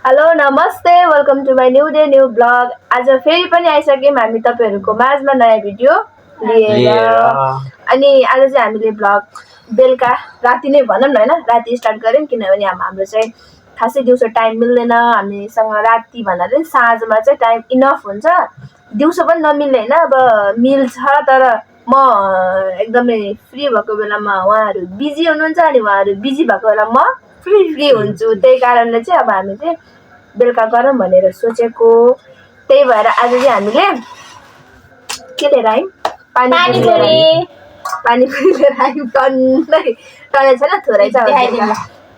Hello नमस्ते welcome to my new day new blog. आज फेरि पनि आइसक्यौँ हामी तपाईँहरूको माझमा नयाँ भिडियो लिएर। अनि आज चाहिँ हामीले ब्लग बेलुका राति नै भनौँ न होइन, राति स्टार्ट गऱ्यौँ किनभने हाम्रो चाहिँ खासै दिउँसो टाइम मिल्दैन। हामीसँग राति भन्दा चाहिँ साँझमा चाहिँ टाइम इनफ हुन्छ, दिउँसो पनि नमिल्ने होइन। अब मिल्छ तर म एकदमै फ्री भएको बेलामा उहाँहरू बिजी हुनुहुन्छ अनि उहाँहरू बिजी भएको बेला म फ्री हुन्छु। त्यही कारणले चाहिँ अब हामी चाहिँ बेलुका गरौँ भनेर सोचेको। त्यही भएर आज चाहिँ हामीले के लिएर आयौँ? पानीपुरी लिएर आयौँ। टन्नै छैन, थोरै छ,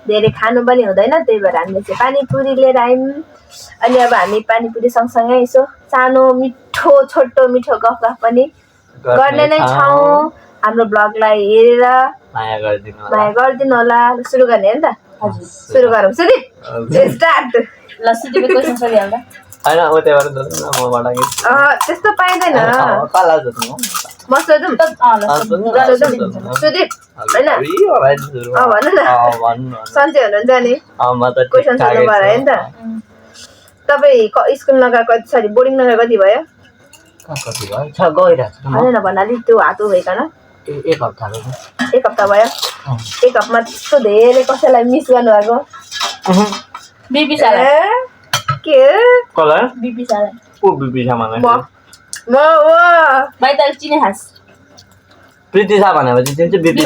धेरै खानु पनि हुँदैन। त्यही भएर हामीले चाहिँ पानीपुरी लिएर आयौँ। अनि अब हामी पानीपुरी सँगसँगै यसो सानो मिठो छोटो मिठो गफ पनि गर्ने नै छौँ। हाम्रो ब्लगलाई हेरेर माया गरिदिनु होला। सुरु गर्ने हो नि त? हजुर, सुरु गरौँ। सुदीप स्टार्ट। ल सुदीपले क्वेसन सोधिहाल्दा हैन ओ त्यही भएर न मबाट त्यस्तो पाइँदैन। पाला जोत्नु म सोधौँ? सुदीप होइन भन न, सन्चै हुनुहुन्छ नि? क्वेसन सोध्नु पर्यो नि त। तपाईँ स्कुल नगएको, सरी बोर्डिङ नगएको कति भयो? कति भयो? गइरहेको होइन भन्नाले त्यो हात भइकन एक हप्ता भयो। एक हप्ता भयो? एक हप्तामा त्यस्तो धेरै कसैलाई मिस गर्नुभएको? बिपी साला के कसलाई? बिपी साला को बिपी सा भने म भाइ त चिने खास प्रीति सा भनेपछि चाहिँ बिपी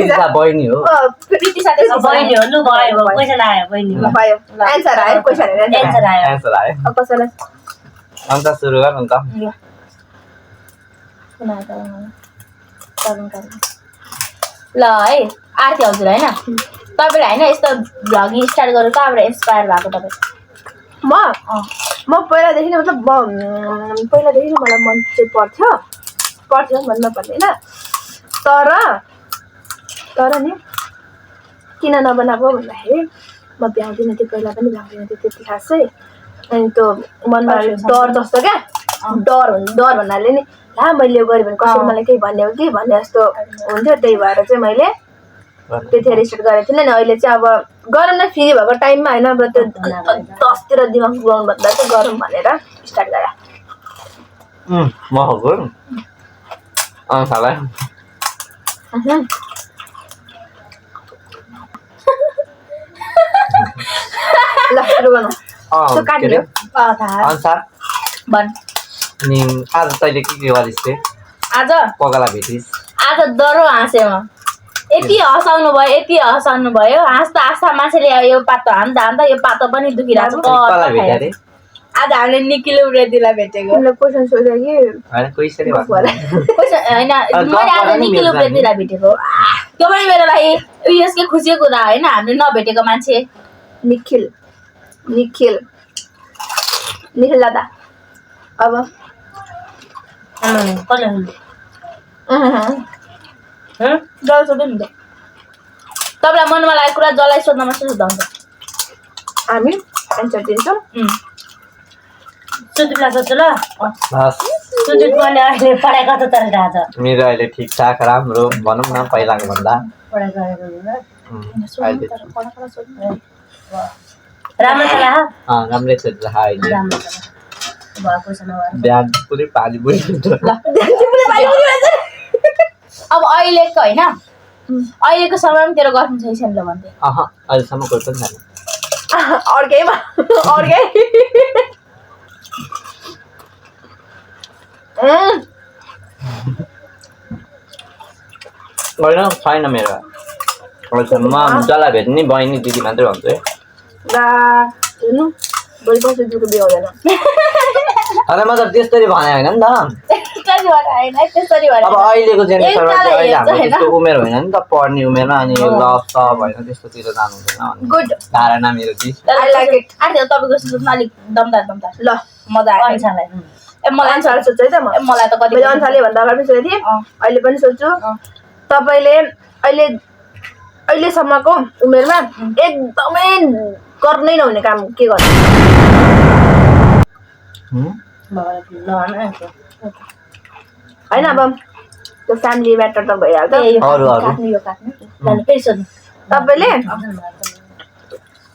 सा बहिनी हो। प्रीति सा त बहिनी हो। लु भयो क्वेसन आयो बहिनी भयो। आन्सर आयो, क्वेसन आन्सर आयो। अब कसैलाई अन्त सुरु गर्नु नि त। ल है आरती हजुर होइन, तपाईँले होइन यस्तो भ्लगिङ स्टार्ट गर्नु कहाँबाट इन्सपायर भएको तपाईँ? म पहिलादेखि नै मतलब पहिलादेखि नै मलाई मन चाहिँ पर्थ्यो भन्नु पर्दैन, तर नि किन नबनाएको भन्दाखेरि म भ्याउँदिनँ थियो, पहिला पनि भ्याउँदिनँ थियो त्यति खासै। अनि त्यो मनमा डर जस्तो क्या, डर भन्नाले नि ला मैले यो गरेँ भने कसैले मलाई केही भन्ने हो कि भन्ने जस्तो हुन्थ्यो। त्यही भएर चाहिँ मैले त्यतिखेर स्टार्ट गरेको थिइनँ। अनि अहिले चाहिँ अब गरौँ न फ्री भएको टाइममा होइन, अब त्यो 10तिर दिमाग बुझाउनु भन्दा चाहिँ गरौँ भनेर स्टार्ट गरेँ। म हजुर ल सुरु गर्नु। अनि आज तैँले के गरिस् थिए? आज पगला भेटिस्? आज डह्रो हाँसेँ म। यति हँसाउनु भयो हाँस्दा मान्छेले यो पातो हान्दा यो पातो पनि दुखिरहेको छ। आज हामीले निकिलो उरेतीलाई भेटेको। क्वेसन सोधेँ कि होइन मैले आज निकिलो उरेतीलाई भेटेको। त्यो पनि मेरो लागि यसकै खुसीको कुरा होइन, हामीले नभेटेको मान्छे। निखिल दादा अब जल सोध्नु नि त। तपाईँलाई मनमा लागेको कुरा जसलाई सोध्नमा सोध्दा हुन्छ, हामी एन्सर दिन्छौँ। सुदीपलाई सोध्छु ल। सुदीप मैले अहिले पढाइ कता चलिरहेको छ? मेरो अहिले ठिकठाक राम्रो भनौँ न, पहिलाको भन्दा पढाइ गरेको राम्रो चला राम्रै चलिरहेको अहिले। राम्रो चला भएको छैन बिहान पुरै पानी बुझ्नु। अब अहिलेको होइन, अहिलेको समयमा तेरो गर्नु छैन ल भन्थे। अहिलेसम्म कोही पनि छैन। अर्कै होइन छैन मेरो अहिलेसम्म। जसलाई भेट्ने बहिनी दिदी मात्रै भन्छु है। हेर्नु भोलि पर्सि दिदीको बिहे हुँदैन। अरे मतलब त्यसरी भने होइन नि त। अब अहिलेको जेनेरेसनमा चाहिँ अहिले हाम्रो त्यस्तो उमेर होइन नि त, पढ्ने उमेरमा। अनि लभ सब होइन त्यस्तोतिर जानु हुँदैन। गुड धारणा मेरो चिज। I like it. तपाईँको सोच्नु अलिक दमदार ल मजा आयो। मलाई अनुसार सोध्छु है त म। मलाई त कति अनुसारले भन्दा अगाडि पनि सोधेको थिएँ, अहिले पनि सोध्छु। तपाईँले अहिलेसम्मको उमेरमा एकदमै गर्नै नहुने काम के गर्नु? होइन अब त्यो फ्यामिली म्याटर त भइहाल्छ। काट्नु फेरि सोध्नु तपाईँले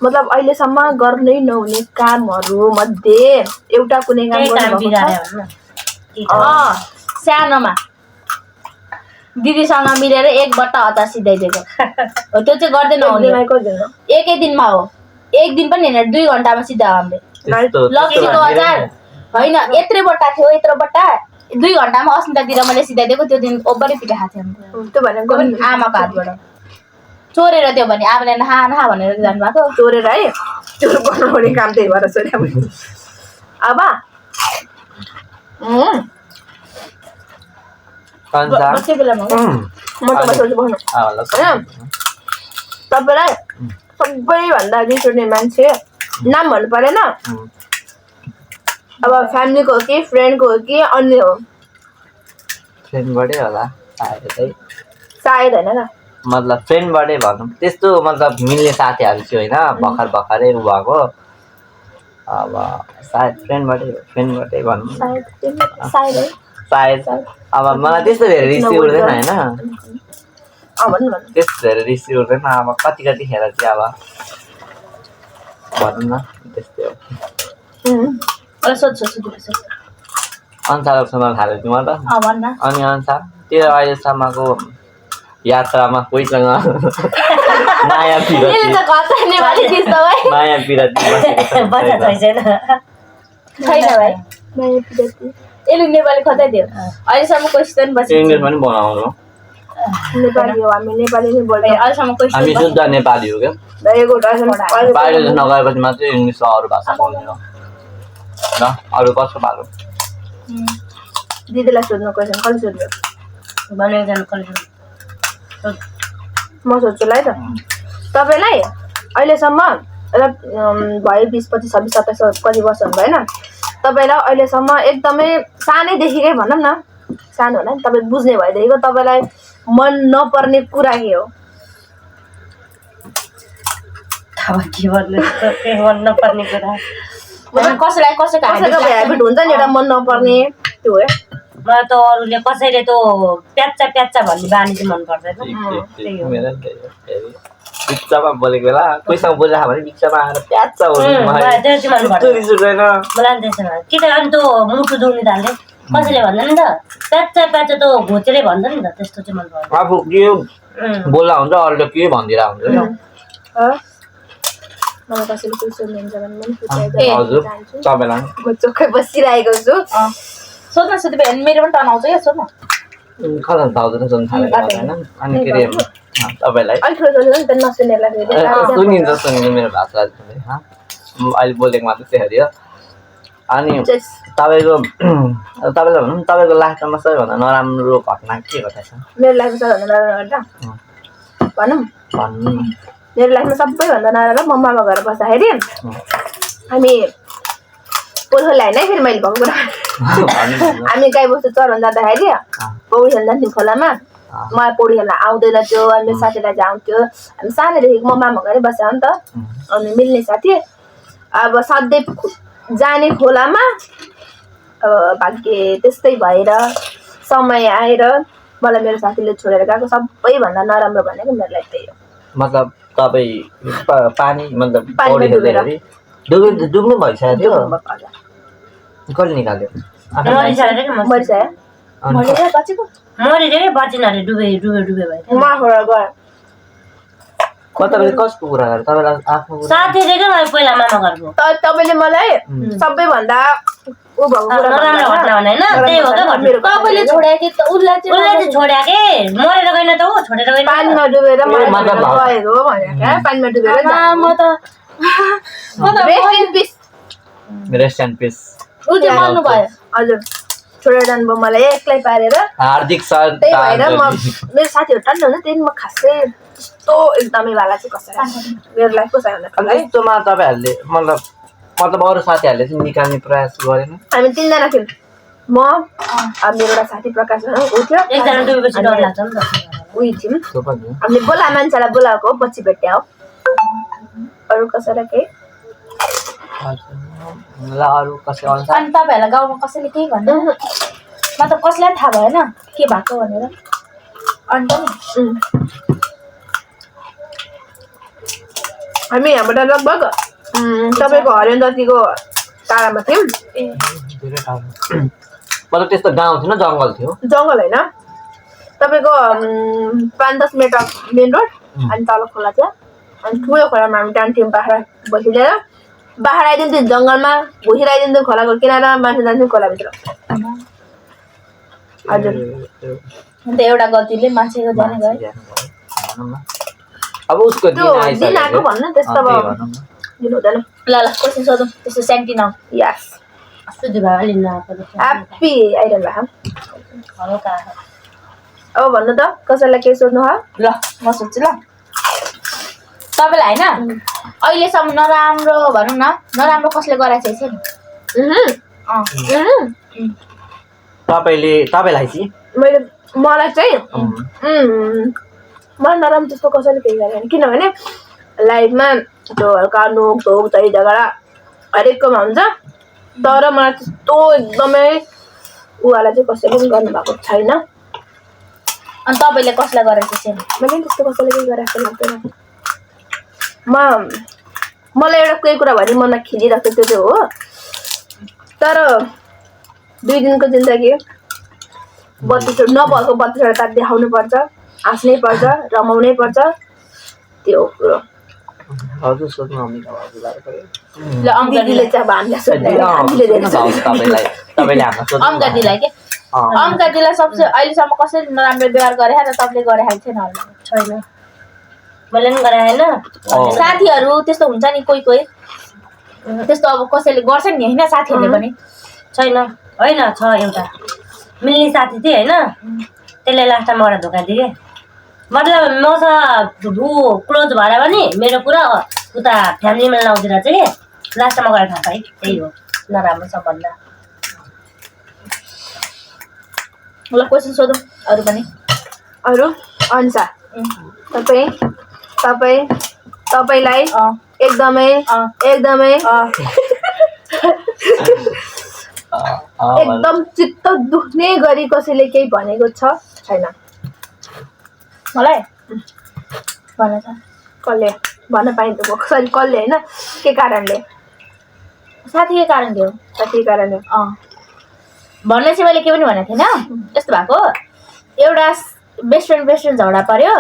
मतलब अहिलेसम्म गर्नै नहुने कामहरू मध्ये एउटा कुनै काम गर्नुभएको छ? सानोमा दिदीसँग मिलेर एक बट्टा अचार सिधाइदिएको हो, त्यो चाहिँ गर्दैन एकै दिनमा हो, एक दिन पनि होइन 2 घन्टामा सिधा हामीले लप्सीको अचार होइन यत्रो बट्टा थियो, यत्रो बट्टा 2 घन्टामा अस्मितातिर मैले सिधाइदिएको। त्यो दिन ओभरै पिठा खाएको थियो त्यो भनेको आमाको हातबाट चोरेर, त्यो भने आमाले नहा नहा भनेर जानुभएको चोरेर है, चोर बनाउने काम त्यही भएर चोरे। अब बस्ने बेलामा तपाईँलाई सबैभन्दा रिस उठ्ने मान्छे नाम भन्नु परेन, अब फ्यामिलीको हो कि फ्रेन्डको हो कि अन्य हो? फ्रेन्डबाटै होला सायद होइन र, मतलब फ्रेन्डबाटै भनौँ, त्यस्तो मतलब मिल्ने साथीहरू चाहिँ होइन, भर्खरै उ भएको। अब सायद फ्रेन्डबाटै भनौँ सायद। अब मलाई त्यस्तो धेरै रिस उठ्दैन होइन, त्यस्तो धेरै रिस उठ्दैन। अब कति खेर चाहिँ अब भनौँ न त्यस्तै हो। अनुसारसँग थालेको थिएँ म त। अनि अनुसार त्यो अहिलेसम्मको यात्रामा कोहीसँग माया पिरती नेपाली कतै थियो अहिलेसम्म क्वेसन बसेको इङ्ग्लिस पनि बनाउनु नेपाली हो, हामी नेपाली नै बोल्छौँ अहिलेसम्म हामी क्वेसन शुद्ध नेपाली हो क्या। बाहिर नगएपछि मात्रै इङ्ग्लिस र अरू भाषा बोल्ने हो ल। अरू कस्तो भएको दिदीलाई सोध्नु क्वेसन कसले सोध्यो? म सोध्छु ल है त। तपाईँलाई अहिलेसम्म भयो 20, 25, 26, 27 कति वर्ष हुनुभयो होइन, तपाईँलाई अहिलेसम्म एकदमै सानैदेखिकै भनौँ न, सानो होला नि तपाईँ बुझ्ने भएदेखिको तपाईँलाई मन नपर्ने कुरा के हो? मन नपर्ने कुरा कसैलाई कसैको ह्याबिट हुन्छ नि एउटा मन नपर्ने, त्यो हो। मलाई त अरूले कसैले त प्याच्चा प्याच्चा भन्ने बानी चाहिँ मन पर्दैन। बिचमा बोलेको बेला कोहीसँग बोलिरहेको भने बिचमा आएर प्याच्चा कि त अनि त्यो मुटु दुख्ने थाल्ने कसैले भन्दैन नि त प्याच्चा प्याच्चा त घोचेरै भन्छ नि त, त्यस्तो चाहिँ मन पर्छ। आफू के बोल्दा हुन्छ अरूले के भनिदिरहेको हुन्छ मलाई कसैले केही सोध्नुहुन्छ भने पनि हजुर तपाईँलाई म चोखै बसिरहेको छु। सोध्न सोध्यो मेरो पनि टनाउँछ क्या, सोध्न कता भाउजूले सोध्नु थालेको होइन। अनि के अरे तपाईँलाई सुनिन्छ मेरो भाषा अहिले बोलेको मात्रै त्यही हो। अनि तपाईँको तपाईँलाई भनौँ तपाईँको लाइफमा सबैभन्दा नराम्रो घटना के घटेको छ? मेरो लाइफमा सबैभन्दा नराम्रो घटना भनौँ, मेरो लाइफमा सबैभन्दा नराम्रो म मामा घर बस्दाखेरि हामी पोखरी होइन है, फेरि मैले भएको कुरा हामी गाई बस्तु चराउन जाँदाखेरि पौडी खेल्न जान्थ्यौँ खोलामा। मलाई पौडी खेल्न आउँदैन थियो, अनि मेरो साथीलाई चाहिँ आउँथ्यो। हामी सानैदेखि म मामा घरै बसेको हो नि त, अनि मिल्ने साथी। अब सधैँ जाने खोलामा अब भाग्य त्यस्तै भएर समय आएर मलाई मेरो साथीले छोडेर गएको सबैभन्दा नराम्रो भनेको मेरो लाइफ त्यही हो। मतलब तपाईँ पानी मतलब पानीमा डुबेर डुब्नु भइसकेको थियो? कसले निकाल्यो? तपाईँले कसको कुरा गर्नु? तपाईँलाई आफ्नो तपाईँले मलाई सबैभन्दा ऊ भएको कुरा पानीमा डुबेर गएको हो भनेर पानीमा डुबेर रेस्ट एन्ड पिस हजुर छोडेर जानुभयो मलाई एक्लै पारेर। हार्दिक त्यही भएर म मेरो साथीहरू टन्नै हुन्छ, त्यही म खासै त्यस्तो एकदमै वाला चाहिँ कसैलाई मेरो लाइफको सबैभन्दा यस्तोमा तपाईँहरूले मतलब अरू साथीहरूले चाहिँ निकाल्ने प्रयास गरेन? हामी 3 जना थियौँ, म मेरो एउटा साथी प्रकाश ऊ थियो, उही थियौँ। हामीले बोला मान्छेलाई बोलाएको पछि भेट्या हो, अरू कसैलाई केही अरू कसै अनि तपाईँहरूलाई गाउँमा कसैले केही भन्नु मतलब कसैलाई थाहा भएन के भएको भनेर? अनि हामी यहाँबाट लगभग तपाईँको हरियन जतिको टाढामा थियौँ। धेरै टाढो मतलब त्यस्तो गाउँ थिएन जङ्गल थियो जङ्गल होइन तपाईँको 5-10 मिनट मेन रोड अनि तल खोला थियो अनि ठुलो खोलामा हामी जान्थ्यौँ बाख्रा बसी लिएर बाख्रा आइदिन्थ्यो जङ्गलमा भुसी आइदिन्थ्यो खोलाको किनारमा मान्छे जान्थ्यो खोलाभित्र हजुर अन्त एउटा गतिले मान्छेको जाने गयो अब उसको त्यो दिन आएको भन्नु न त्यस्तो अब दिन हुँदैन ल ल क्वेसन सोधौँ त्यस्तो सेन्टी न यस सुधि भए लिनु आएको ह्याप्पी आइरहनु भएको हल्का अब भन्नु त कसैलाई केही सोध्नु हो ल म सोध्छु ल तपाईँलाई होइन अहिलेसम्म नराम्रो भनौँ न नराम्रो कसले गराएको छैन तपाईँलाई चाहिँ मैले मलाई चाहिँ मलाई नराम्रो त्यस्तो कसैले केही गरेन किनभने लाइफमा त्यो हल्का नोकझोक झै झगडा हरेककोमा हुन्छ तर मलाई त्यस्तो एकदमै उहाँलाई चाहिँ कसैले पनि गर्नुभएको छैन अनि तपाईँले कसलाई गरेको छैन मैले पनि त्यस्तो कसैले केही गरेको लाग्दैन मलाई एउटा केही कुरा भने मनमा खिलिरहेको त्यो चाहिँ हो तर 2 दिनको जिन्दगी 32 नभएको 32 तार देखाउनु पर्छ हाँस्नै पर्छ रमाउनै पर्छ त्यो कुरो हजुर सोध्नु हजुरलाई ल दिदीले चाहिँ अब हामीलाई सोध्दैन हामीले धेरै तपाईँले हामीलाई सोध्नु अङ्का दिदीलाई के अङ्का दिदीलाई सबसे अहिलेसम्म कसैले नराम्रो व्यवहार गरे र तपाईँले गरे छैन छैन मैले पनि गरे होइन साथीहरू त्यस्तो हुन्छ नि कोही कोही त्यस्तो अब कसैले गर्छ नि होइन साथीहरूले पनि छैन होइन छ एउटा मिल्ने साथी थिएँ होइन त्यसले लास्टमा मलाई धोका दिए मतलब मसँग ऊ क्लोज भएर पनि मेरो कुरा उता फ्यामिलीमा लाउँदैन चाहिँ लास्टमा गएर थाहा पाएँ त्यही हो नराम्रो सबभन्दा ल क्वेसन सोधौँ अरू पनि अरू अन्सा तपाईँलाई एकदमै एकदमै एकदम चित्त दुख्ने गरी कसैले केही भनेको छ छैन मलाई भन त कसले भन्न पाइन्छ सरी कसले होइन के कारणले साथीकै कारणले हो साथीकै कारणले भन्ने चाहिँ मैले के पनि भनेको थिइनँ यस्तो भएको एउटा बेस्ट फ्रेन्ड झगडा पर्यो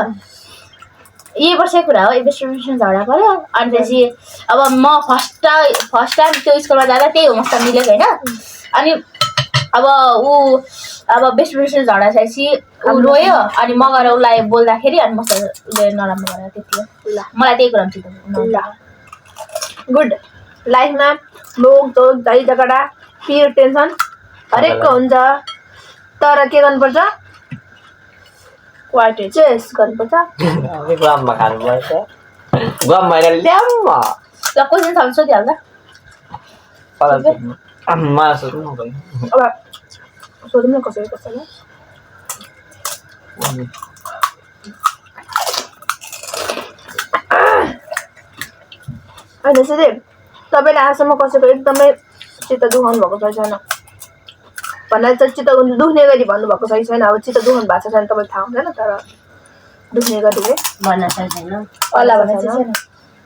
यही वर्षै कुरा हो बेस्ट फ्रेन्ड झगडा पर्यो अनि त्यसपछि अब म फर्स्ट टाइम त्यो स्कुलमा जाँदा त्यही होमस्टे मिलेको होइन अनि अब ऊ अब बेस्ट फ्रेन्ड झगडा छेपछि ऊ रोयो अनि म गएर उसलाई बोल्दाखेरि अनि मसँग उसले नराम्रो गरेर त्यति हो ल मलाई त्यही कुरा चिन्ता ल गुड लाइफमा नोकझोक झै झगडा पिर टेन्सन हरेकको हुन्छ तर के गर्नुपर्छ क्वालिटी चेस गर्नुपर्छ गममा खानुपर्छ गम भएर ल्याम्म ल क्वेसन छ भने सोधिहाल्दा मलाई सोध्नु अब सोधौँ न कसैलाई होइन यसरी तपाईँले आजसम्म कसैको एकदमै चित्त दुखाउनु भएको छैन भन्दा चाहिँ चित्त दुख्ने गरी भन्नुभएको छैन अब चित्त दुखाउनु भएको छ छैन तपाईँले थाहा हुँदैन तर दुख्ने गरी भन्न छैन अल्ला भन्ने चाहिँ छैन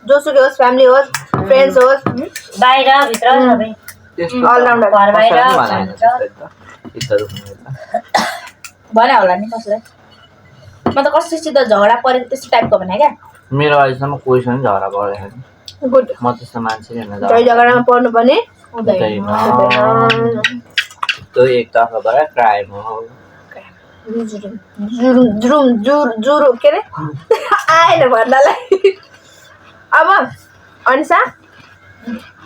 जोसुकै होस् फ्यामिली होस् फ्रेन्ड्स होस् बाहिर भित्र सबै अलराउन्डर घर बाहिर भने होला नि कसलाई म त कसैसित झगडा परेको त्यस्तो टाइपको भने क्या मेरो अहिलेसम्म कोहीसँग झगडा परेको छैन गुड म त्यस्तो मान्छे होइन झै झगडामा पर्नु पनि त्यो एकतर्फबाट क्राइम हो जुरु के अरे आएन भन्नलाई अब अनिसा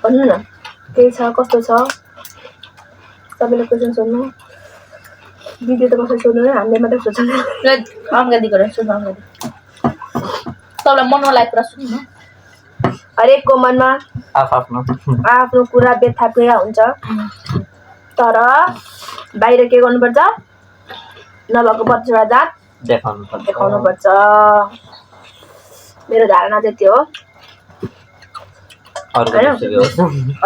भन्नु न केही छ कस्तो छ तपाईँले क्वेसन सोध्नु दिदी त कसरी सोध्नु नै हामीले मात्रै सोध्नु ल अङ्गदी सोध्नु अङ्गदी तपाईँलाई मनमा लागेको कुरा सुन्नु न हरेकको मनमा आफ्नो कुरा व्यथा पीडा हुन्छ तर बाहिर के गर्नुपर्छ नभएको 32 जात देखाउनु पर्छ मेरो धारणा चाहिँ त्यो हो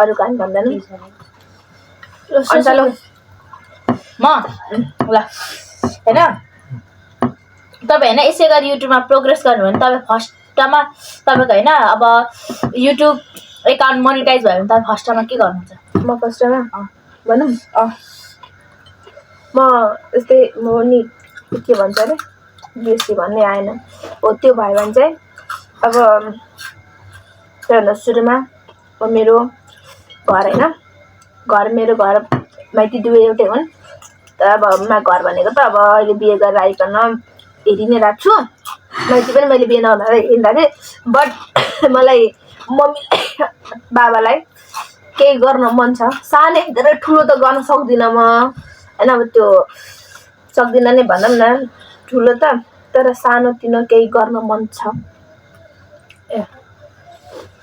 अरू काम भन्दैन म ल होइन तपाईँ होइन यसै गरी युट्युबमा प्रोग्रेस गर्नु भने तपाईँ फर्स्ट फर्स्टमा तपाईँको होइन अब युट्युब एकाउन्ट मोनिटाइज भयो भने तपाईँ फर्स्टमा के गर्नुहुन्छ? म फर्स्टमा भनौँ म यस्तै म नि के भन्छ अरे बेसी भन्ने आएन हो त्यो भयो भने चाहिँ अब त्योभन्दा सुरुमा मेरो घर होइन मेरो घर माइती दुवै एउटै हुन् तर अब घर भनेको त अब अहिले बिहे गरेर आइकन हेरि नै राख्छु माइती पनि मैले बिहे नहुँदा हेर्दा थिएँ बट मलाई मम्मीलाई बाबालाई केही गर्न मन छ सानै धेरै ठुलो त गर्न सक्दिनँ म होइन अब त्यो सक्दिनँ नै भनौँ न ठुलो त तर सानो तिनो केही गर्न मन छ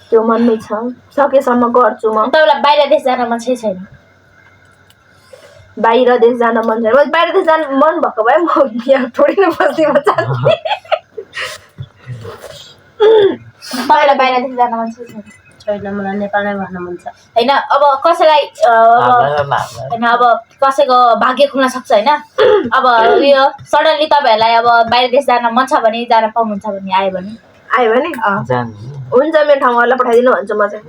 त्यो मनमै छ सकेसम्म गर्छु म तपाईँलाई बाहिर देश जान मन छैन? बाहिर देश जान मन छैन बाहिर देश जान मन भएको भए म यहाँ थोरै नै बस्ने तपाईँलाई बाहिर देश जान मन छैन? छैन, मलाई नेपालमै बस्न मन छ। होइन अब कसैलाई होइन अब कसैको भाग्य खुल्न सक्छ होइन अब यो सडनली तपाईँहरूलाई अब बाहिर देश जान मन छ भने जान पाउनुहुन्छ भने आयो भने हुन्छ मेरो ठाउँहरूलाई पठाइदिनु भन्छु म चाहिँ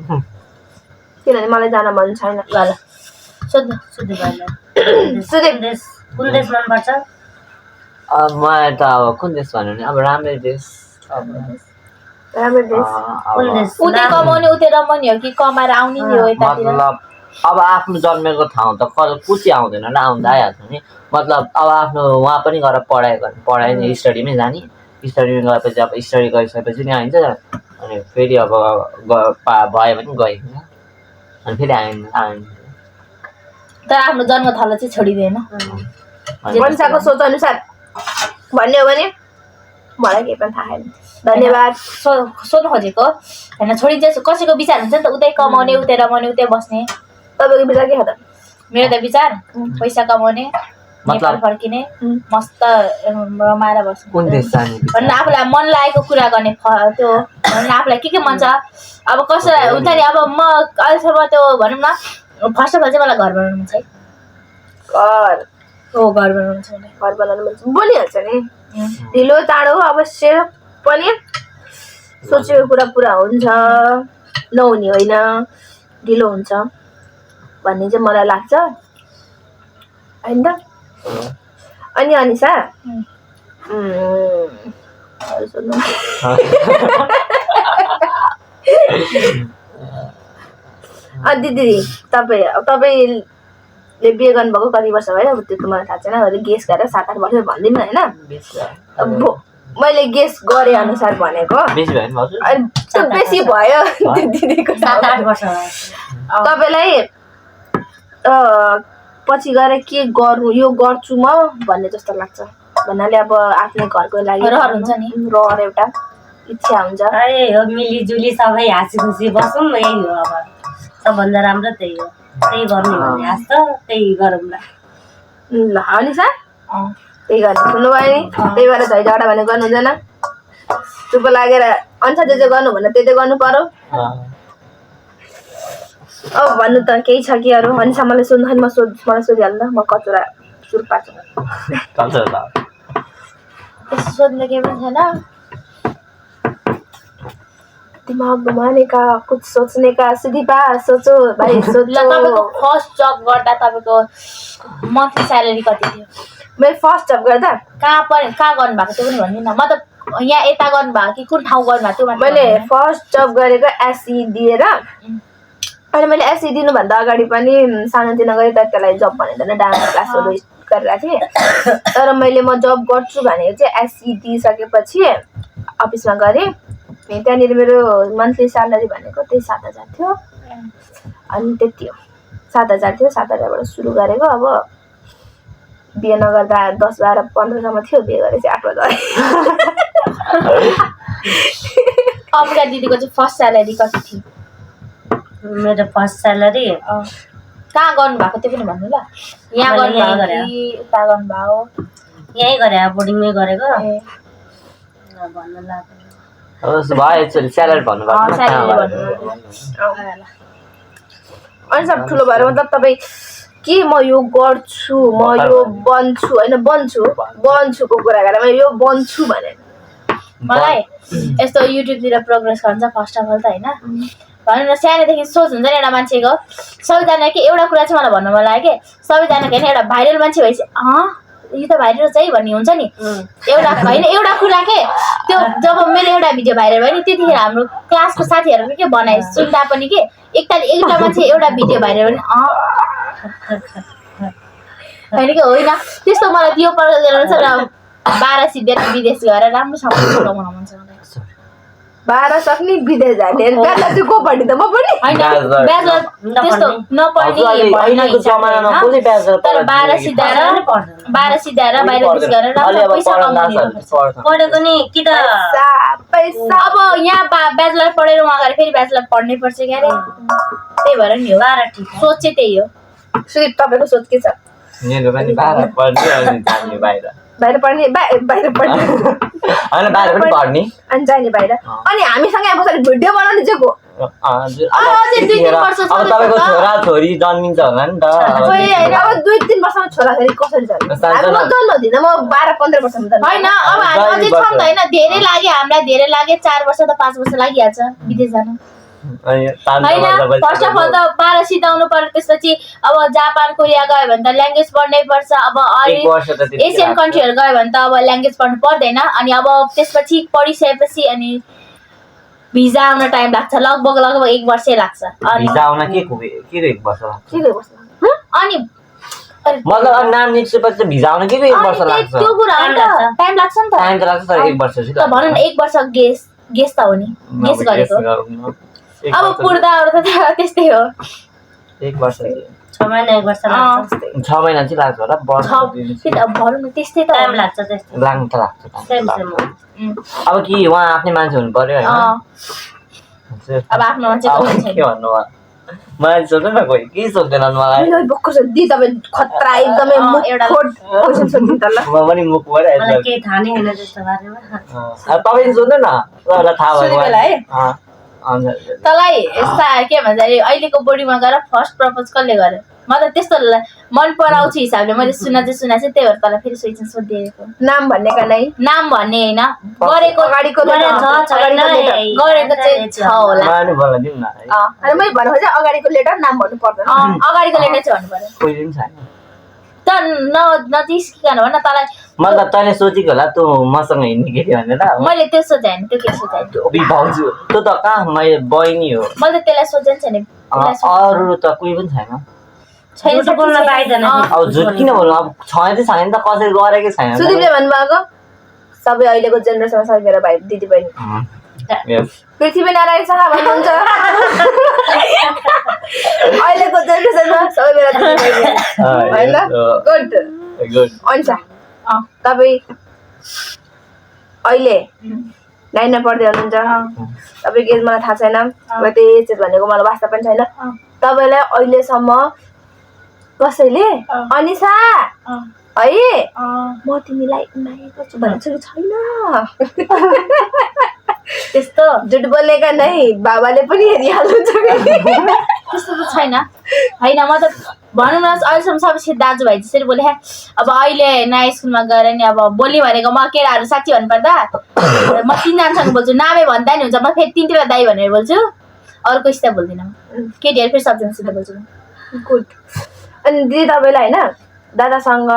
किनभने मलाई जान मन छैन। ल सोध्नु कुन देश मनपर्छ? मलाई त अब कुन देश भन्यो भने अब राम्रै देश राम्रो देश कुन देश? उतै कमाउने उतै रमाउने हो कि कमाएर आउने नि हो यतातिर? मतलब अब आफ्नो जन्मेको ठाउँ त कुची आउँदैन र आउँदा आइहाल्छ नि मतलब अब आफ्नो वहाँ पनि गएर पढाइ नै स्टडीमै जाने स्टडीमा गएपछि अब स्टडी गरिसकेपछि नि आइन्छ अनि फेरि अब भयो भने गइन्छ अनि फेरि आइन्छ तर आफ्नो जन्मथलो चाहिँ छोडिँदैन। मनिषाको सोच अनुसार भन्ने हो भने मलाई केही पनि थाहा छैन। धन्यवाद। सोध्नु खोजेको होइन छोडिन्छ कसैको विचार हुन्छ नि त उतै कमाउने उतै रमाउने उतै बस्ने। तपाईँको विचार के छ त? मेरो त विचार पैसा कमाउने नेपाल फर्किने मस्त रमाएर बस्ने भन्नु आफूलाई मन लागेको कुरा गर्ने त्यो भन्नु आफूलाई के मन छ अब कसैलाई हुन्छ नि अब म अहिलेसम्म त्यो भनौँ न फर्स्ट अफ अल चाहिँ मलाई घर बनाउनु मन छ है। घर बनाउनु छ मलाई घर बनाउनु मन छ बनिहाल्छ नि ढिलो चाँडो अवश्य पनि सोचेको कुरा पुरा हुन्छ नहुने होइन ढिलो हुन्छ भन्ने चाहिँ मलाई लाग्छ होइन त। अनि अनिसा दिदी तपाईँले बिहे गर्नुभएको कति वर्ष भयो? अब त्यो त मलाई थाहा छैन गेस गरेर 7-8 वर्ष भनिदिउँ न होइन मैले गेस गरे अनुसार भनेको बेसी भयो दिदीको 7-8 वर्ष तपाईँलाई पछि गएर के गर्नु यो गर्छु म भन्ने जस्तो लाग्छ भन्नाले अब आफ्नै घरको लागि रहर हुन्छ नि रहर एउटा इच्छा हुन्छ हो मिलिजुली सबै हाँसी खुसी बसौँ यही हो अब सबभन्दा राम्रो त्यही हो त्यही गर्नु भन्ने आश त त्यही गरौँ ल अनिसा त्यही गर्ने सुन्नुभयो नि त्यही भएर झैझगडा भने गर्नु हुँदैन चुप लागेर अनुसार जे गर्नु भन्दा त्यही गर्नु पर्यो। अब भन्नु त केही छ कि अरू? अनिसा मलाई सोध्नु मलाई सोधिहाल्नु म कचुरा सुर पार्छु सोध्ने केही पनि छैन दिमाग घुमाने का कुछ सोचने का सुदीपा सोचो भाइ सोच। तपाईँको फर्स्ट जब गर्दा तपाईँको मन्थली स्यालेरी कति थियो? मेरो फर्स्ट जब गर्दा कहाँ गर्नुभएको त्यो पनि भनिदिनु न म त यहाँ यता गर्नुभएको कि कुन ठाउँ गर्नुभएको त्यो मैले फर्स्ट जब गरेको एसई दिएर अनि मैले एसई दिनुभन्दा अगाडि पनि सानोतिनो गरेँ तर त्यसलाई जब भनेर डान्स क्लासहरू गरिरहेको थिएँ तर मैले म जब गर्छु भनेको चाहिँ एसई दिइसकेपछि अफिसमा गरेँ त्यहाँनिर मेरो मन्थली स्यालेरी भनेको त्यही 7,000 थियो अनि त्यति हो 7,000 थियो 7,000बाट सुरु गरेको अब बिहे नगर्दा 10, 12, 15सम्म थियो बिहे गरेपछि 8,000 अम्बिका दिदीको चाहिँ फर्स्ट स्यालेरी कति थियो? मेरो फर्स्ट स्यालेरी कहाँ गर्नुभएको त्यो पनि भन्नु ल यहाँ गर्नुभएको कि उता गर्नुभयो? यहीँ गरे बोर्डिङमै गरेको भन्न लाग्यो अनि सब ठुलो भएर मतलब तपाईँ के म यो गर्छु म यो बन्छु होइन बन्छुको कुरा गरेर म यो बन्छु भने मलाई यस्तो युट्युबतिर प्रोग्रेस गर्छ फर्स्ट अफ अल त होइन भनौँ न सानोदेखि सोच हुन्छ नि एउटा मान्छेको सबैजना के एउटा कुरा चाहिँ मलाई भन्नु मन लाग्यो कि सबैजनाको होइन एउटा भाइरल मान्छे भएपछि यो त भाइरल छ है भन्ने हुन्छ नि एउटा होइन एउटा कुरा के त्यो जब मेरो एउटा भिडियो भाइरल भयो नि त्यतिखेर हाम्रो क्लासको साथीहरूले के बनाए सुन्दा पनि के एउटा मान्छे एउटा भिडियो भाइरल भने होइन कि होइन त्यस्तो मलाई त्यो प्रकारले छ र 12 सिद्धेर विदेश गएर राम्रोसँग कमाउन मन छ मलाई 12 सक्ने विदेश जाने ब्याचलर चाहिँ को पढ्ने त म पनि होइन ब्याचलर त्यस्तो नपढ्ने तर 12 सिद्धाएर बाहिर देश गएर राम्रो पैसा कमाउने पढेको नि कि त पैसा अब यहाँ ब्याचलर पढेर उहाँ गएर फेरि ब्याचलर पढ्नै पर्छ क्या अरे त्यही भएर नि हो 12 ठिक सोच चाहिँ त्यही हो सुदीप तपाईँको सोच के छ मेरो पनि 12 पढ्ने अनि जाने बाहिर बाहिर पढ्ने बाहिर पढ्ने होइन बाहिर पनि पढ्ने अनि जाने बाहिर अनि हामीसँग यहाँ बसेर भिडियो बनाउने चाहिँ को अब तपाईँको छोरा छोरी जन्मिन्छ होला नि त अब 2-3 वर्षमा छोराछोरी कसरी जन्मिन्छ म जन्म दिँदा म 12-15 वर्षमा होइन अब हामी अझै छौँ त होइन धेरै लाग्यो हामीलाई धेरै लाग्यो 4 वर्ष त 5 वर्ष लागिहाल्छ विदेश जानु होइन फर्स्ट अफ अल त 12 सिधाउनु पर्यो त्यसपछि अब जापान कोरिया गयो भने त ल्याङ्ग्वेज पढ्नै पर्छ अब अरू एसियन कन्ट्रीहरू गयो भने त अब ल्याङ्ग्वेज पढ्नु पर्दैन अनि अब त्यसपछि पढिसकेपछि अनि भिजा आउन टाइम लाग्छ लगभग 1 वर्षै लाग्छ भिजा आउन के 1 वर्ष लाग्छ अनि मतलब अब नाम निस्केपछि भिजा आउन के 1 वर्ष लाग्छ त्यो कुरा टाइम लाग्छ नि त टाइम त लाग्छ तर 1 वर्ष त भनौँ न 1 वर्ष गेस त हो नि गेस गरेको अब पुर्दा त त्यस्तै हो 1 वर्ष 6 महिना 1 वर्ष लाग्छ 6 महिना चाहिँ लाग्छ होला वर्ष भनौँ न त्यस्तै त टाइम लाग्छ त्यस्तै लाग्नु त लाग्छ अब कि उहाँ आफ्नै मान्छे हुनु पर्यो होइन अब आफ्नो मान्छे के भन्नु मलाई सोध्नु न कोही के सोध्दैनन् मलाई भक्कु छ दि तपाईँ खतरा एकदमै मुखोट क्वेसन सोध्नु त ल म पनि मुखबाट मलाई केही थाहा नै छैन त्यस्तो बारेमा अब तपाईँ सोध्नु न तपाईँलाई थाहा भयो तँलाई के भन्छ अरे अहिलेको बोडीमा गएर फर्स्ट प्रपोज कसले गर्यो म त त्यस्तो मन पराउँछु हिसाबले मैले सुना चाहिँ त्यही भएर तँलाई फेरि सोधिदिएको नाम भन्नेका नै नाम भन्ने होइन गरेको अगाडिको गरेको चाहिँ छ होला अनि मैले भन्नु खोजेँ अगाडिको लेटर नाम भन्नु पर्दैन अगाडिको लेटर चाहिँ भन्नु पर्यो कोही पनि छैन त नजिस्किकन भन तँलाई मतलब तैँले सोचेको होला तँ मसँग हिँड्ने केटी भनेर मैले त्यो सोचेँ त्यो के सोचेँ भाउजू त्यो त कहाँ मैले बहिनी हो मैले त त्यसलाई सोचेँ नि छैन अरू त कोही पनि छैन झुट बोल्न पाइदैन अब झुट किन बोल्नु अब छँदै छैन नि त कसरी गरेकै छैन सुदीपले भन्नुभएको सबै अहिलेको जेनेरेसनमा सबै मेरो भाइ दिदी बहिनी पृथ्वी नारायण शाह भन्नुहुन्छ अहिलेको जेनेरेसनमा सबै मेरो दिदी बहिनी होइन गुड अन्सा तपाईँ अहिले 9 पढ्दै हुनुहुन्छ तपाईँको एज मलाई थाहा छैन त्यही एज भनेको मलाई वास्ता पनि छैन तपाईँलाई अहिलेसम्म कसैले अनिसा है म तिमीलाई माया गर्छु भनेको छैन त्यस्तो झुट बोलेका नै बाबाले पनि हेरिहाल्नुहुन्छ त्यस्तो त छैन होइन म त भनौँ न अहिलेसम्म सबैसित दाजुभाइ त्यसरी बोले अब अहिले नयाँ स्कुलमा गएर नि अब बोल्ने भनेको म केटाहरू साथी भन्नुपर्दा म 3जनासँग बोल्छु नामै भन्दा नि हुन्छ म फेरि 3 दाइ भनेर बोल्छु अरू कोही बोल्दिनँ केटीहरू फेरि सबजनासित बोल्छु गुड अनि दिदी तपाईँलाई होइन दादासँग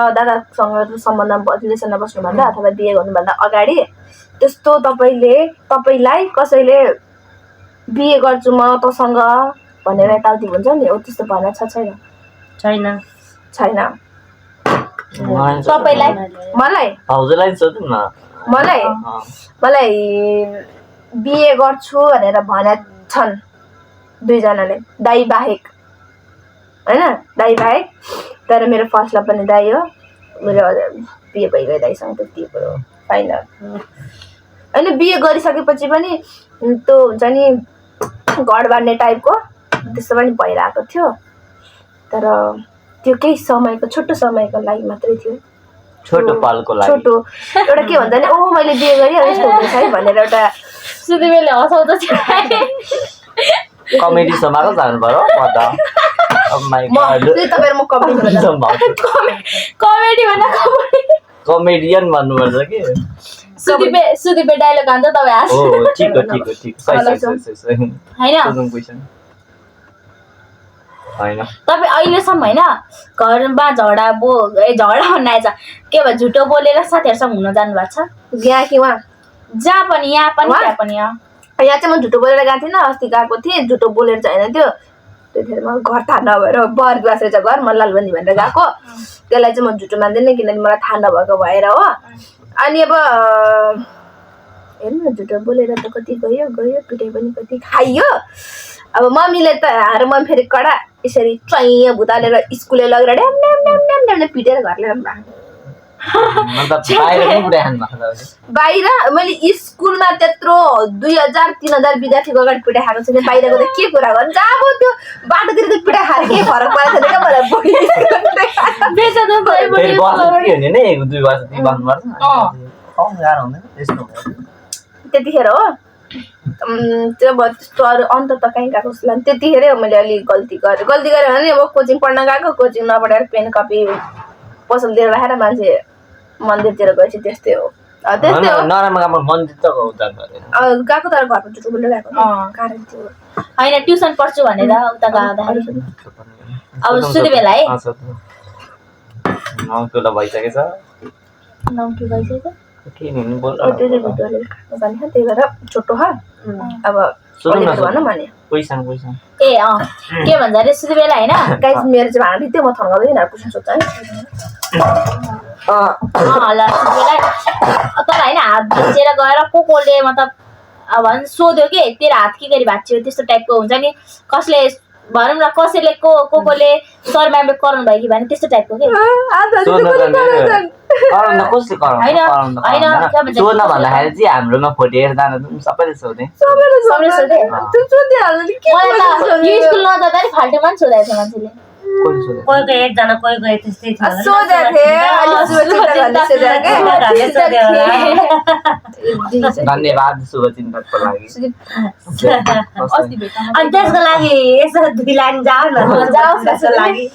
सम्बन्ध रिलेसनमा बस्नुभन्दा अथवा बिहे गर्नुभन्दा अगाडि त्यस्तो तपाईँलाई कसैले बिहे गर्छु म तँसँग भनेर यताउति हुन्छ नि हो त्यस्तो भना छैन छैन तपाईँलाई मलाई भाउजूलाई सोध्नु न मलाई बिहे गर्छु भनेर भने छन् 2 जनाले दाइ बाहेक होइन दाइ बाहेक तर मेरो फर्स्ट लभ पनि दाइ हो मेरो बिहे भइगयो दाइसँग त्यति कुरो फाइनल होइन बिहे गरिसकेपछि पनि त्यो हुन्छ नि घर बाँड्ने टाइपको त्यस्तो पनि भइरहेको थियो तर त्यो केही समयको छोटो समयको लागि मात्रै थियो छोटो पालको लागि छोटो एउटा के भन्छ नि ओ मैले बिहे गरेँ यस्तो हुन्छ है भनेर एउटा सुदीपले हँसाउँछ कमेडी समाको जानु पर्यो म त कमेडी भन्दा कमेडियन भन्नुपर्छ कि सुदीपे डायलग हान्छ तपाईँ हाँस हो ठिक हो सही होइन क्वेसन होइन तपाईँ अहिलेसम्म होइन घरमा झगडा भन्न आएछ के भयो झुटो बोलेर साथीहरूसँग हुन जानु भएको छ यहाँ कि उहाँ जहाँ पनि यहाँ पनि त्यहाँ पनि यहाँ चाहिँ म झुटो बोलेर गएको थिइनँ अस्ति गएको थिएँ झुटो बोलेर चाहिँ होइन त्यो त्यतिखेर म घर थाहा नभएर बरद्वास रहेछ घर म लालबन्दी भनेर गएको त्यसलाई चाहिँ म झुटो मान्दिनँ किनभने मलाई थाहा नभएको भएर हो अनि अब हेर्नु न झुटो बोलेर त कति गयो पिटाइ पनि कति खाइयो अब मम्मीले त हाम्रो मम्मी फेरि कडा यसरी चैँ भुतालेर स्कुले लगेर ड्याम ड्याम ड्याम ड्याम ड्याम पिटेर घर ल्याएर बाहिर मैले स्कुलमा त्यत्रो 2000-3000 विद्यार्थीको अगाडि पिटाइ खाएको छैन बाहिरको त के कुरा गर्नु अब त्यो बाटोतिर त पिटाइ खाएर केही फरक परेको छैन क्या मलाई त्यतिखेर हो त्यो भयो त्यस्तो अरू अन्त त कहीँ गएको जस्तो लाग्यो त्यतिखेरै मैले अलिक गल्ती गरेँ भने अब कोचिङ पढ्न गएको कोचिङ नपढाएर पेन कपी पसलतिर राखेर मान्छे मन्दिरतिर गएपछि त्यस्तै हो गएको तर घरको झुटो बोलेर गएको कारण थियो होइन ट्युसन पढ्छु भनेर उता गउँदाखेरि अब सुदीपेला है भइसकेछ त्यही भएर छोटो अब भनौँ भने ए के भन्छ अरे सुदीपेला होइन गाइस मेरो चाहिँ भाँडा थियो म थन्काउँदै क्वेसन सोध्छ है ल सुदीपेला तर होइन हात भाँचेर गएर कोले मतलब अब सोध्यो कि तेरो हात के गरी भाँच्यो त्यस्तो टाइपको हुन्छ नि कसले भनौँ न कसैले कोले सर म्यामले कराउनु भयो कि भने त्यस्तो टाइपको के सोध्न भन्दाखेरि चाहिँ हाम्रोमा फोटो हेर्दा सबैले सोधे स्कुल नजाँदा नि फाल्टुमा पनि सोधाएको छ मान्छेले कोहीको एकजना कोहीको त्यस्तै धन्यवाद शुभचिन्तकको लागि अनि त्यसको लागि यसो 2 लाइन जाऊ न त्यसको लागि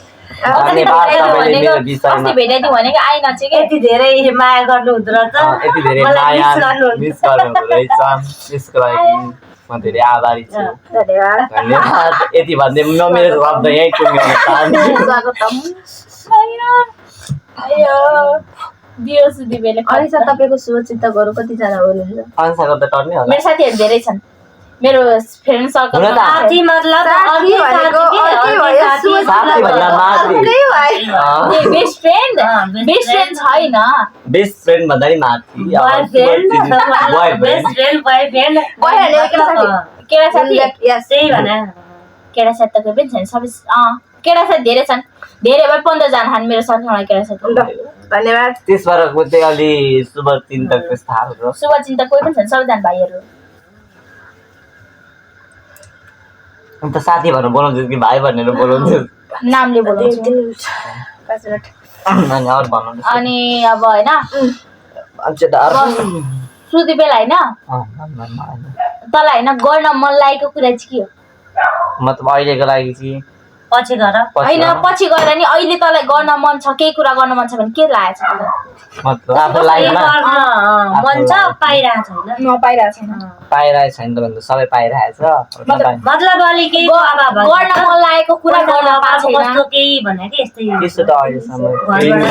अस्ति भेटाइदिउँ भनेको आइन चाहिँ यति धेरै माया गर्नु हुँदो रहेछ म धेरै आभारी छु धन्यवाद यति भन्दै म मेरो शब्द यहीँ टुङ्ग्याउन चाहन्छु तपाईँको शुभचिन्तकहरू कतिजना हुनुहुन्छ अंशको त टर्नै होला मेरो साथीहरू धेरै छन् मेरो फ्रेन्ड सर्कल साथी मतलब बेस्ट फ्रेन्ड छैन बेस्ट फ्रेन्ड भन्दा नि माथि केटा साथी केटा साथी त कोही पनि छैन सबै केटा साथी धेरै छन् धेरै भए 15 जना छन् मेरो सर्कलमा केटा साथी धन्यवाद त्यसबाट चाहिँ अलि शुभचिन्तक त्यस्तो शुभचिन्तक कोही पनि छैन सबैजना भाइहरू अन्त साथी भनेर बोलाउँछु कि भाइ भनेर बोलाउँछु नामले बोलाउँछु अनि अब होइन सुदीपेला होइन तँलाई होइन गर्न मन लागेको कुरा चाहिँ के हो मतलब अहिलेको लागि चाहिँ पछि गएर होइन पछि गएर नि अहिले तँलाई गर्न मन छ केही कुरा गर्न मन छ भने के लागेको छ मतलब आफ्नो लाइफमा मन छ पाइरहेको छैन पाइरहेको छैन त भन्दा सबै पाइरहेको छ मतलब अलि केही गर्न मन लागेको कुरा गर्न पाएको छैन कस्तो केही भने के त्यस्तो त अहिलेसम्म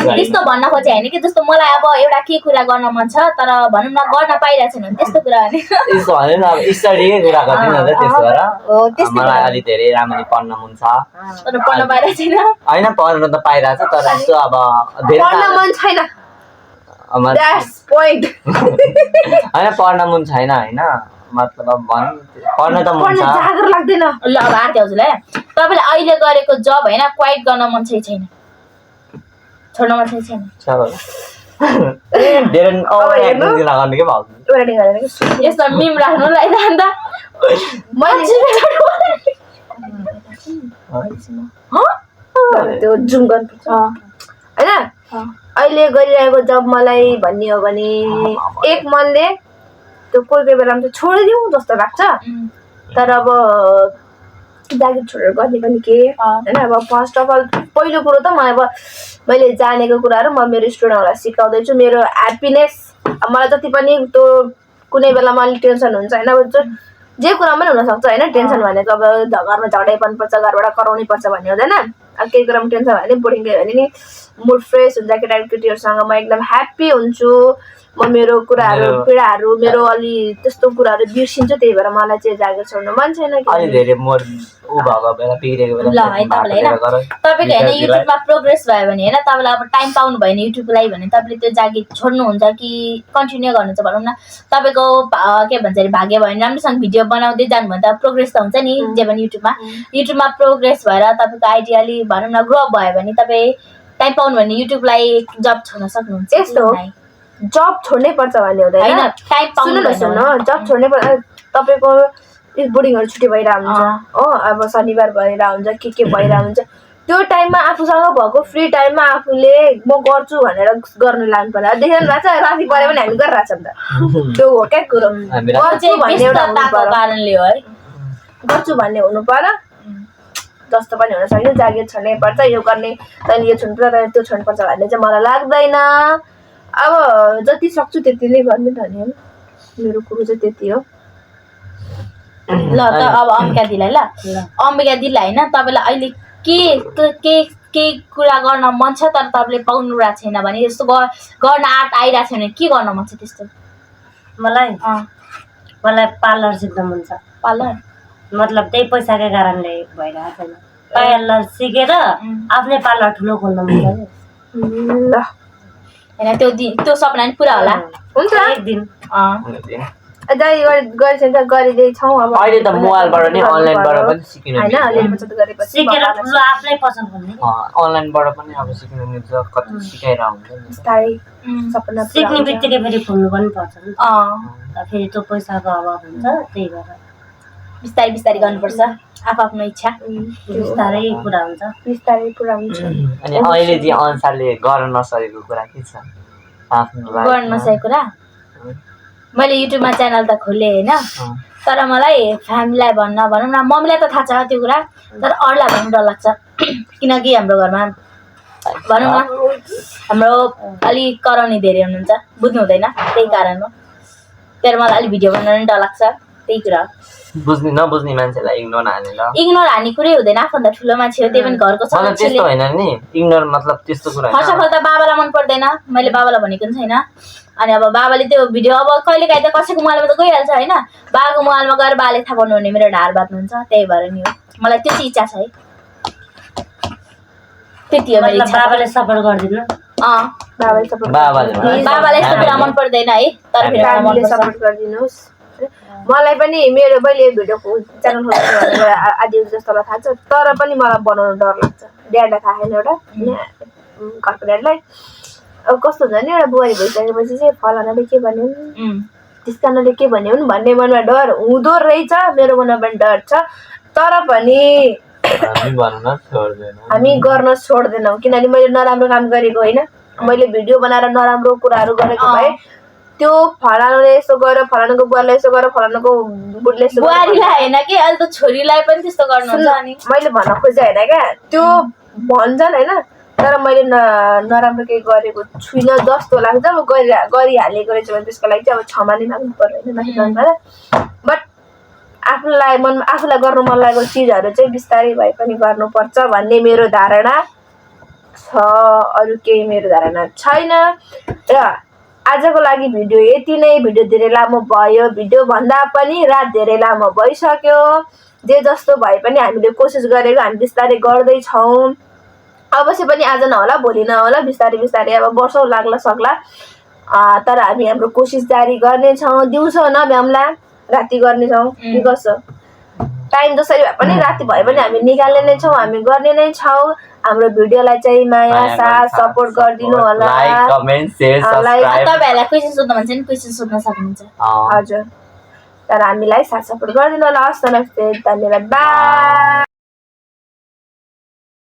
त्यस्तो भन्न खोजे होइन कि जस्तो मलाई अब एउटा के कुरा गर्न मन छ तर भनौँ न गर्न पाइरहेको छैन त्यस्तो कुरा भने त्यस्तो भने अब स्टडीकै कुरा गर्दिन त त्यसो भएर मलाई अलि धेरै राम्ररी पढ्न मन छ तर पढ्न पाइरहेको छैन होइन पढ्न त पाइरहेको छ तर यस्तो अब धेरै पढ्न मन छैन होइन पढ्न मन छैन होइन मतलब अब पढ्न त मन छ जागर लाग्दैन ल अब आर्थे हजुरलाई तपाईँले अहिले गरेको जब होइन क्वाइट गर्न मन छैन छोड्न मन छैन यस्तो मिम राख्नुलाई जान्दा त्यो जुम गर्नुपर्छ होइन अहिले गरिरहेको जब मलाई भन्ने हो भने एक मनले त्यो कोही बेलामा चाहिँ छोडिदिउँ जस्तो लाग्छ तर अब जागिर छोडेर गर्ने पनि के होइन अब फर्स्ट अफ अल पहिलो कुरो त मैले जानेको कुराहरू म मेरो स्टुडेन्टहरूलाई सिकाउँदैछु मेरो ह्याप्पिनेस मलाई जति पनि त्यो कुनै बेलामा अलिक टेन्सन हुन्छ होइन, अब जे कुरामा पनि हुनसक्छ होइन। टेन्सन भनेको अब घरमा झगडै पर्नुपर्छ, घरबाट कराउनै पर्छ भन्ने हुँदैन। अब केही कुरामा टेन्सन भयो भने बोर्डिङ गयो भने नि मुड फ्रेस हुन्छ केटाकेटीहरूसँग म एकदम ह्याप्पी हुन्छु। म मेरो कुराहरू पीडाहरू मेरो अलि त्यस्तो कुराहरू बिर्सिन्छु। त्यही भएर मलाई चाहिँ जागिर छोड्नु मन छैन। अलि धेरै मोड ऊ भएको बेला बिग्रेको बेला ल है तपाईँलाई होइन तपाईँको होइन युट्युबमा प्रोग्रेस भयो भने होइन तपाईँलाई अब टाइम पाउनु भयो भने युट्युबलाई भने तपाईँले त्यो जागिर छोड्नुहुन्छ कि कन्टिन्यू गर्नुहुन्छ भनौँ न। तपाईँको के भन्छ अरे भाग्य भयो भने राम्रोसँग भिडियो बनाउँदै जानु भने त प्रोग्रेस त हुन्छ नि जे पनि युट्युबमा प्रोग्रेस भएर तपाईँको आइडियाली भनौँ न ग्रो भयो भने तपाईँ टाइम पाउनु भने युट्युबलाई जब छोड्न सक्नुहुन्छ। यस्तो हो जब छोड्नै पर्छ भन्ने हुँदैन। टाइम पाउनु सुन्नु जब छोड्नै पर्छ। तपाईँको बोर्डिङहरू छुट्टी भइरहेको हुन्छ हो, अब शनिबार भइरहेको हुन्छ के भइरहेको हुन्छ। त्यो टाइममा आफूसँग भएको फ्री टाइममा आफूले म गर्छु भनेर गर्नु लाग्नु पर्यो। देख्नु भएको छ राति पऱ्यो भने हामी गरिरहेछौँ त, त्यो हो क्या कुरो। गर्छु भन्ने एउटा कारणले हो है, गर्छु भन्ने हुनु पर्यो। जस्तो पनि हुन सक्यो जागिर छोड्नै पर्छ, यो गर्ने तैँले यो छोड्नुपर्छ तैँले त्यो छोड्नुपर्छ भन्ने चाहिँ मलाई लाग्दैन। अब जति सक्छु त्यति नै गर्ने त नि, मेरो कुरो चाहिँ त्यति हो। ल त अब अम्बिका दिदीलाई अम्बिका दिदीलाई होइन तपाईँलाई अहिले के कुरा गर्न मन छ तर तपाईँले पाउनु रहेको छैन भने यस्तो गर्न आँट आइरहेको छैन के गर्न मन छ त्यस्तो? मलाई पार्लर सिक्न मन छ। पार्लर मतलब त्यही पैसाकै कारणले भइरहेको छैन। पार्लर सिकेर आफ्नै पार्लर ठुलो खोल्न मन छ। ल होइन त्यो सपना नि पुरा होला हुन्छ एक दिन। गरिँदैछौँ अब। अहिले त मोबाइलबाट नि अनलाइनबाट पनि सिकिनु होइन अलिअलि बचत गरेपछि सिकेर ठुलो आफ्नै पसन्द गर्ने। अनलाइनबाट पनि अब सिक्नु मिल्छ, कति सिकाइरहेको हुन्छ नि। बिस्तारै सपना सिक्ने बित्तिकै फेरि खोल्नु पनि पर्छ नि त, फेरि त्यो पैसाको अभाव हुन्छ। त्यही भएर बिस्तारै बिस्तारै गर्नुपर्छ, आफ्नो इच्छा बिस्तारै पुरा हुन्छ। बिस्तारै पुरा हुन्छ। अनि अहिले चाहिँ अनुसारले गर्न नसकेको कुरा के छ आफ्नो गर्न नसकेको कुरा? मैले युट्युबमा च्यानल त खोलेँ होइन, तर मलाई फ्यामिलीलाई भनौँ न मम्मीलाई त थाहा छ त्यो कुरा, तर अरूलाई भन्नु डर लाग्छ। किनकि हाम्रो घरमा भनौँ न हाम्रो अलिक कराउने धेरै हुनुहुन्छ, बुझ्नु हुँदैन, त्यही कारण हो। तर मलाई अलिक भिडियो बनाउनु डर लाग्छ, त्यही कुरा हो। नबुझ्ने मान्छेलाई इग्नोर हान्ने कुरै हुँदैन। आफूभन्दा ठुलो मान्छे हो, त्यही पनि घरको त्यस्तो होइन नि। इग्नोर मतलब त्यस्तो कुरा फर्स्ट अफ अल त बाबालाई मन पर्दैन, मैले बाबालाई भनेको पनि छैन। अनि अब बाबाले त्यो भिडियो अब कहिले काहीँ त कसैको मोबाइलमा त गइहाल्छ होइन, बाबाको मोबाइलमा गएर बाबाले थाहा पाउनु भने मेरो ढाड बाँध्नुहुन्छ। त्यही भएर नि हो, मलाई त्यो चाहिँ इच्छा छ है, त्यति हो मेरो इच्छा। बाबाले सपोर्ट गरिदिनु। बाबाले यस्तो कुरा मन पर्दैन है, तर फेरि सपोर्ट गरिदिनुहोस्। मलाई पनि मेरो मैले भिडियो च्यानल खोल्नु भनेर आदि जस्तोलाई थाहा छ, तर पनि मलाई बनाउनु डर लाग्छ। ड्याडलाई थाहा छैन, एउटा घरको ड्याडलाई अब कस्तो हुन्छ नि, एउटा बुहारी भइसकेपछि चाहिँ फलानाले के भन्यो ढिस्कानाले के भन्यो भन्ने मनमा डर हुँदो रहेछ। मेरो मनमा पनि डर छ, तर पनि हामी गर्न छोड्दैनौँ। किनभने मैले नराम्रो काम गरेको होइन, मैले भिडियो बनाएर नराम्रो कुराहरू गरेको भए त्यो फलानाले यसो गरेर फलानाको बुवाले यसो गरेर फलानाको बुढीले यसो बुहारीलाई होइन कि अहिले त छोरीलाई पनि त्यस्तो गर्नुहुन्छ। अनि मैले भन्न खोजेँ होइन क्या, त्यो भन्छन् होइन, तर मैले नराम्रो केही गरेको छुइनँ जस्तो लाग्छ। अब गरिहालेको रहेछ भने त्यसको लागि चाहिँ अब क्षमा नै माग्नु पर्यो होइन, माथि गर्नुभएर। बट आफूलाई गर्नु मन लागेको चिजहरू चाहिँ बिस्तारै भए पनि गर्नुपर्छ भन्ने मेरो धारणा छ, अरू केही मेरो धारणा छैन। र आजको लागि भिडियो यति नै। भिडियो धेरै लामो भयो, भिडियो भन्दा पनि रात धेरै लामो भइसक्यो। जे जस्तो भए पनि हामीले कोसिस गरेको, हामी बिस्तारै गर्दैछौँ। अवश्य पनि आज नहोला भोलि नहोला, बिस्तारै बिस्तारै अब वर्षौँ लाग्ला सक्ला, तर हामी हाम्रो कोसिस जारी गर्नेछौँ। दिउँसो नभ्याउँला राति गर्नेछौँ, के गर्छ टाइम जसरी भए पनि राति भए पनि हामी निकाल्ने नै छौँ, हामी गर्ने नै छौँ। हाम्रो भिडियोलाई चाहिँ माया साथ सपोर्ट गरिदिनु होला। तपाईँहरूलाई क्वेसन सोध्नु भन्छ नि क्वेसन सोध्न सक्नुहुन्छ। हजुर, तर हामीलाई साथ सपोर्ट गरिदिनु होला। हस् त, धन्यवाद, बाई।